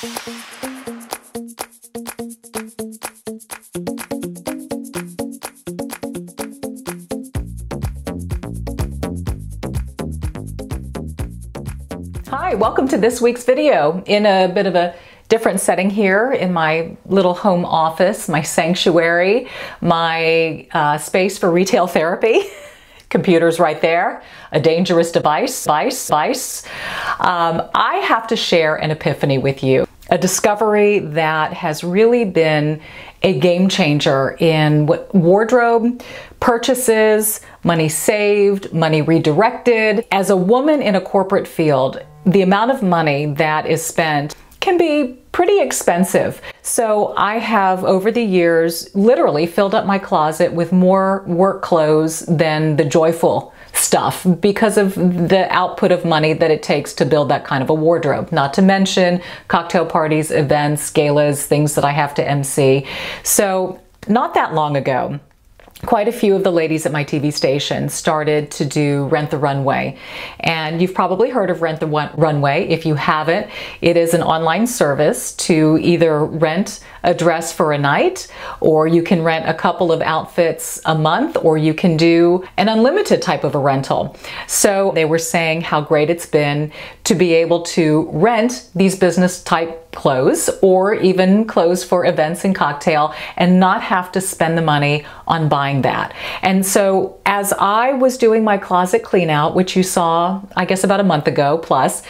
Hi, welcome to this week's video in a bit of a different setting here in my little home office, my sanctuary, my space for retail therapy. Computer's right there, a dangerous device. I have to share an epiphany with you, a discovery that has really been a game changer in wardrobe purchases, money saved, money redirected. As a woman in a corporate field, the amount of money that is spent can be pretty expensive. So I have, over the years, literally filled up my closet with more work clothes than the joyful stuff because of the output of money that it takes to build that kind of a wardrobe. Not to mention cocktail parties, events, galas, things that I have to MC. So not that long ago, quite a few of the ladies at my TV station started to do Rent the Runway. And you've probably heard of Rent the Runway. If you haven't, it is an online service to either rent a dress for a night, or you can rent a couple of outfits a month, or you can do an unlimited type of a rental. So they were saying how great it's been to be able to rent these business type clothes or even clothes for events and cocktail and not have to spend the money on buying that. And so as I was doing my closet clean out, which you saw, I guess about a month ago plus,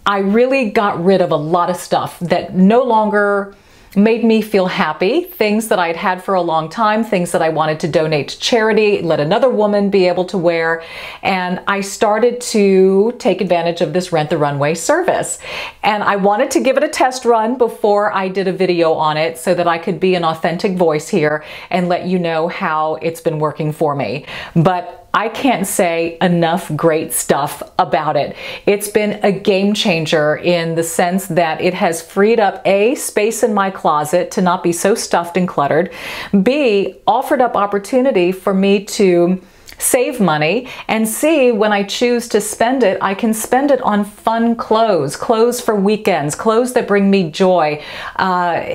I really got rid of a lot of stuff that no longer made me feel happy, things that I'd had for a long time, things that I wanted to donate to charity, let another woman be able to wear. And I started to take advantage of this Rent the Runway service. And I wanted to give it a test run before I did a video on it so that I could be an authentic voice here and let you know how it's been working for me. But I can't say enough great stuff about it. It's been a game changer in the sense that it has freed up A, space in my closet to not be so stuffed and cluttered, B, offered up opportunity for me to save money, and C, when I choose to spend it, I can spend it on fun clothes, clothes for weekends, clothes that bring me joy,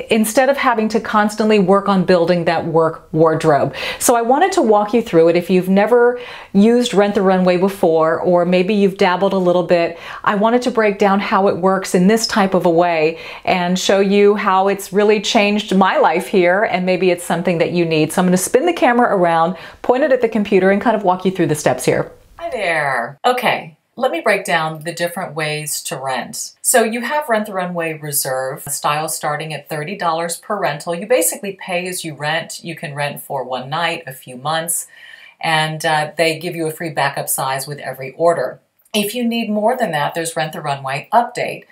instead of having to constantly work on building that work wardrobe. So I wanted to walk you through it. If you've never used Rent the Runway before, or maybe you've dabbled a little bit, I wanted to break down how it works in this type of a way and show you how it's really changed my life here, and maybe it's something that you need. So I'm going to spin the camera around, point it at the computer, and kind of walk you through the steps here. Hi there. Okay, let me break down the different ways to rent. So you have Rent the Runway Reserve, style starting at $30 per rental. You basically pay as you rent. You can rent for one night, a few months, and they give you a free backup size with every order. If you need more than that, there's Rent the Runway Update.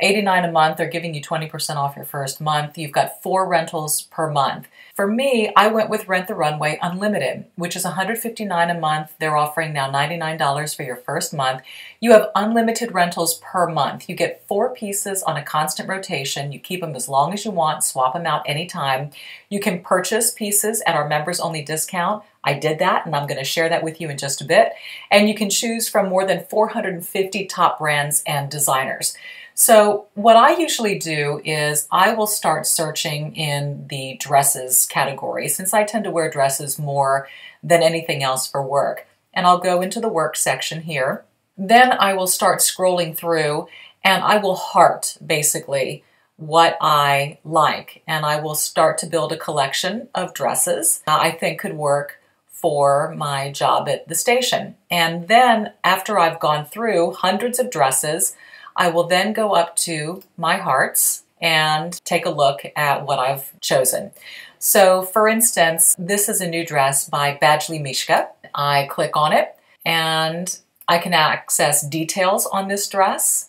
$89 a month, they're giving you 20% off your first month. You've got 4 rentals per month. For me, I went with Rent the Runway Unlimited, which is $159 a month. They're offering now $99 for your first month. You have unlimited rentals per month. You get 4 pieces on a constant rotation. You keep them as long as you want, swap them out anytime. You can purchase pieces at our members only discount. I did that, and I'm going to share that with you in just a bit. And you can choose from more than 450 top brands and designers. So what I usually do is I will start searching in the dresses category, since I tend to wear dresses more than anything else for work. And I'll go into the work section here. Then I will start scrolling through, and I will heart basically what I like. And I will start to build a collection of dresses I think could work for my job at the station. And then after I've gone through hundreds of dresses, I will then go up to my hearts and take a look at what I've chosen. So for instance, this is a new dress by Mischka. I click on it and I can access details on this dress,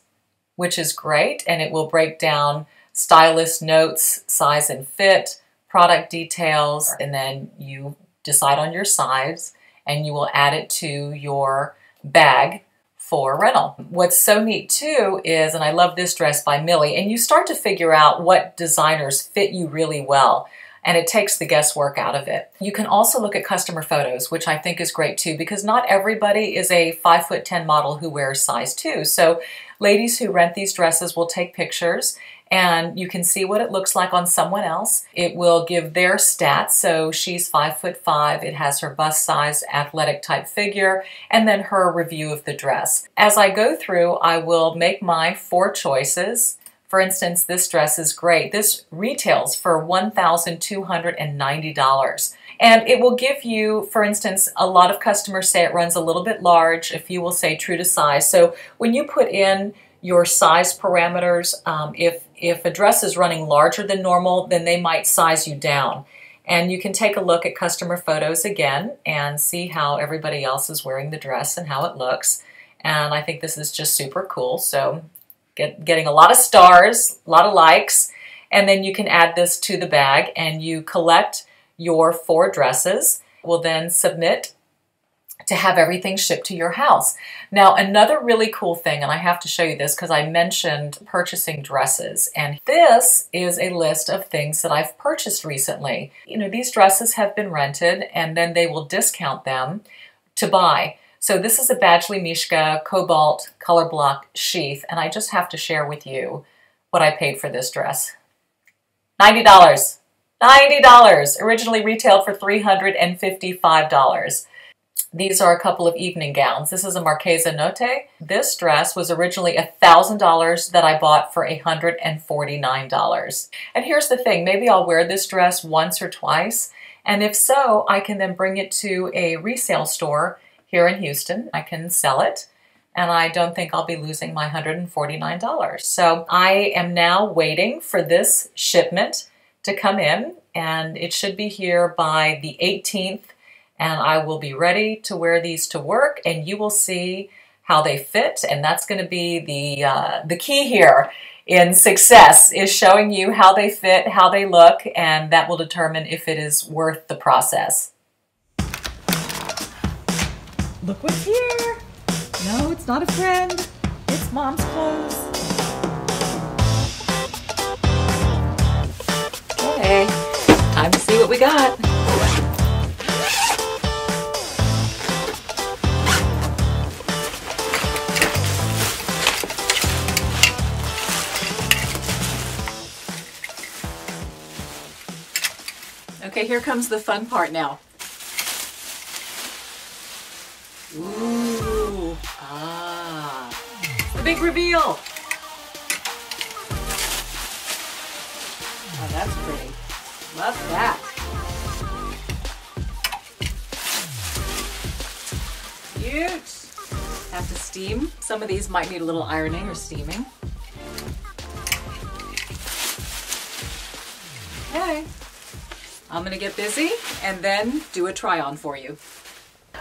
which is great. And it will break down stylist notes, size and fit, product details, and then you decide on your size and you will add it to your bag for rental. What's so neat too is, and I love this dress by Millie, and you start to figure out what designers fit you really well, and it takes the guesswork out of it. You can also look at customer photos, which I think is great too, because not everybody is a 5'10" model who wears size 2. So ladies who rent these dresses will take pictures and you can see what it looks like on someone else. It will give their stats. So she's 5'5". It has her bust size athletic type figure, and then her review of the dress. As I go through, I will make my 4 choices. For instance, this dress is great. This retails for $1,290. And it will give you, for instance, a lot of customers say it runs a little bit large. A few will say true to size. So when you put in your size parameters, if a dress is running larger than normal, then they might size you down. And you can take a look at customer photos again and see how everybody else is wearing the dress and how it looks. And I think this is just super cool. So getting a lot of stars, a lot of likes, and then you can add this to the bag and you collect your 4 dresses. Will then submit to have everything shipped to your house. Now, another really cool thing, and I have to show you this because I mentioned purchasing dresses, and this is a list of things that I've purchased recently. You know, these dresses have been rented and then they will discount them to buy. So this is a Badgley Mischka Cobalt Color Block Sheath, and I just have to share with you what I paid for this dress. $90. $90, originally retailed for $355. These are a couple of evening gowns. This is a Marchesa Notte. This dress was originally $1,000 that I bought for $149. And here's the thing, maybe I'll wear this dress once or twice, and if so, I can then bring it to a resale store here in Houston. I can sell it, and I don't think I'll be losing my $149. So I am now waiting for this shipment to come in, and it should be here by the 18th, and I will be ready to wear these to work, and you will see how they fit, and that's going to be the key here in success, is showing you how they fit, how they look, and that will determine if it is worth the process. Look what's here! No, it's not a friend. It's Mom's clothes. Okay, time to see what we got. Okay, here comes the fun part now. Ooh, the big reveal. Oh, that's pretty. Love that. Cute. Have to steam. Some of these might need a little ironing or steaming. Okay. I'm gonna get busy and then do a try on for you.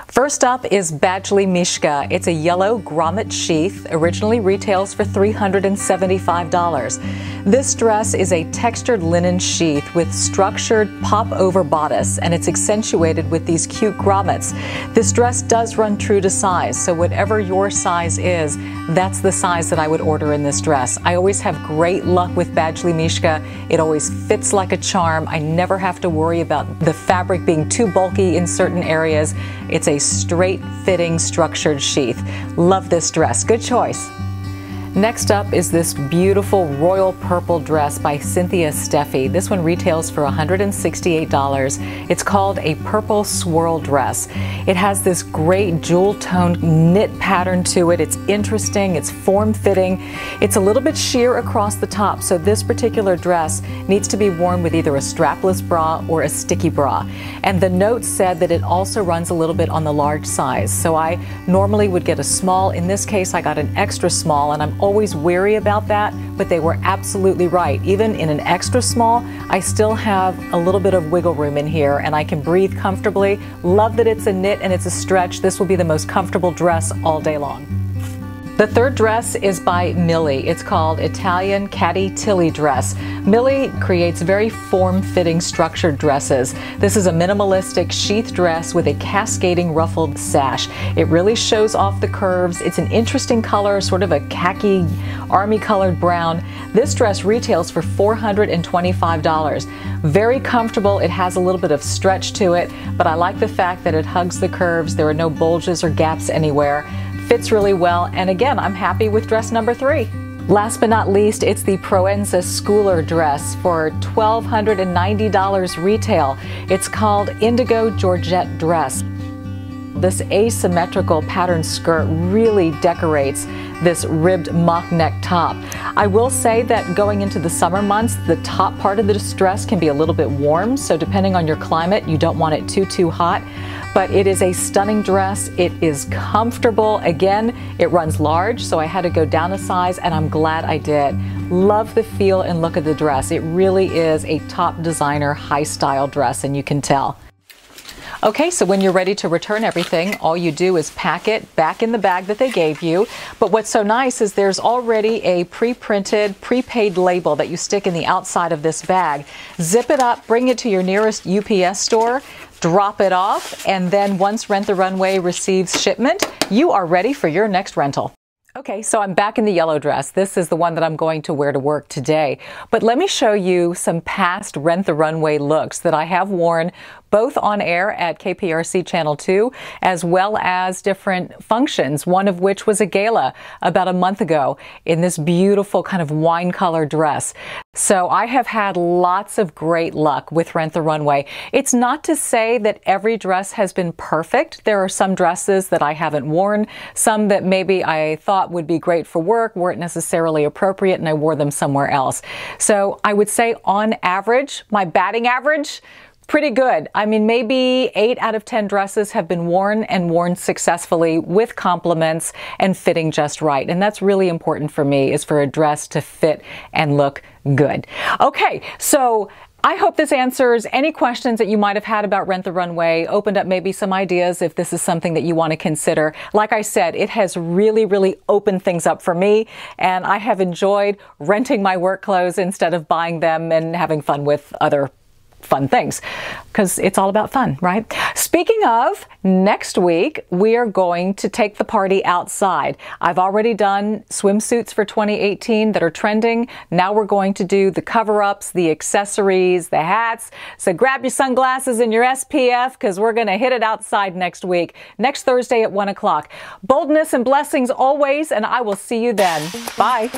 First up is Badgley Mischka. It's a yellow grommet sheath, originally retails for $375. This dress is a textured linen sheath with structured pop-over bodice, and it's accentuated with these cute grommets. This dress does run true to size, so whatever your size is, that's the size that I would order in this dress. I always have great luck with Badgley Mischka. It always fits like a charm. I never have to worry about the fabric being too bulky in certain areas. It's a straight fitting structured sheath. Love this dress. Good choice. Next up is this beautiful royal purple dress by Cynthia Steffe. This one retails for $168. It's called a purple swirl dress. It has this great jewel toned knit pattern to it. It's interesting, it's form-fitting. It's a little bit sheer across the top, so this particular dress needs to be worn with either a strapless bra or a sticky bra. And the note said that it also runs a little bit on the large size. So I normally would get a small. In this case, I got an extra small, and I'm always wary about that, but they were absolutely right. Even in an extra small, I still have a little bit of wiggle room in here and I can breathe comfortably. Love that it's a knit and it's a stretch. This will be the most comfortable dress all day long. The third dress is by Millie. It's called Italian Cady Tilly dress. Millie creates very form-fitting structured dresses. This is a minimalistic sheath dress with a cascading ruffled sash. It really shows off the curves. It's an interesting color, sort of a khaki army colored brown. This dress retails for $425. Very comfortable. It has a little bit of stretch to it, but I like the fact that it hugs the curves. There are no bulges or gaps anywhere. Fits really well, and again, I'm happy with dress number 3. Last but not least, it's the Proenza Schouler dress for $1,290 retail. It's called Indigo Georgette dress. This asymmetrical pattern skirt really decorates this ribbed mock neck top. I will say that going into the summer months, the top part of this dress can be a little bit warm, so depending on your climate, you don't want it too hot. But it is a stunning dress. It is comfortable. Again, it runs large, so I had to go down a size, and I'm glad I did. Love the feel and look of the dress. It really is a top designer, high style dress, and you can tell. Okay, so when you're ready to return everything, all you do is pack it back in the bag that they gave you. But what's so nice is there's already a pre-printed, prepaid label that you stick in the outside of this bag. Zip it up, bring it to your nearest UPS store, drop it off, and then once Rent the Runway receives shipment, you are ready for your next rental. Okay, so I'm back in the yellow dress. This is the one that I'm going to wear to work today. But let me show you some past Rent the Runway looks that I have worn both on air at KPRC Channel 2, as well as different functions, one of which was a gala about a month ago in this beautiful kind of wine color dress. So I have had lots of great luck with Rent the Runway. It's not to say that every dress has been perfect. There are some dresses that I haven't worn, some that maybe I thought would be great for work, weren't necessarily appropriate, and I wore them somewhere else. So I would say on average, my batting average, pretty good. I mean, maybe 8 out of 10 dresses have been worn and worn successfully with compliments and fitting just right. And that's really important for me, is for a dress to fit and look good. Okay, so I hope this answers any questions that you might have had about Rent the Runway, opened up maybe some ideas if this is something that you want to consider. Like I said, it has really opened things up for me, and I have enjoyed renting my work clothes instead of buying them and having fun with other fun things, because it's all about fun, right? Speaking of, next week we are going to take the party outside. I've already done swimsuits for 2018 that are trending. Now we're going to do the cover-ups, the accessories, the hats. So grab your sunglasses and your SPF, because we're going to hit it outside next week, next Thursday at 1 o'clock. Boldness and blessings always, and I will see you then. Bye.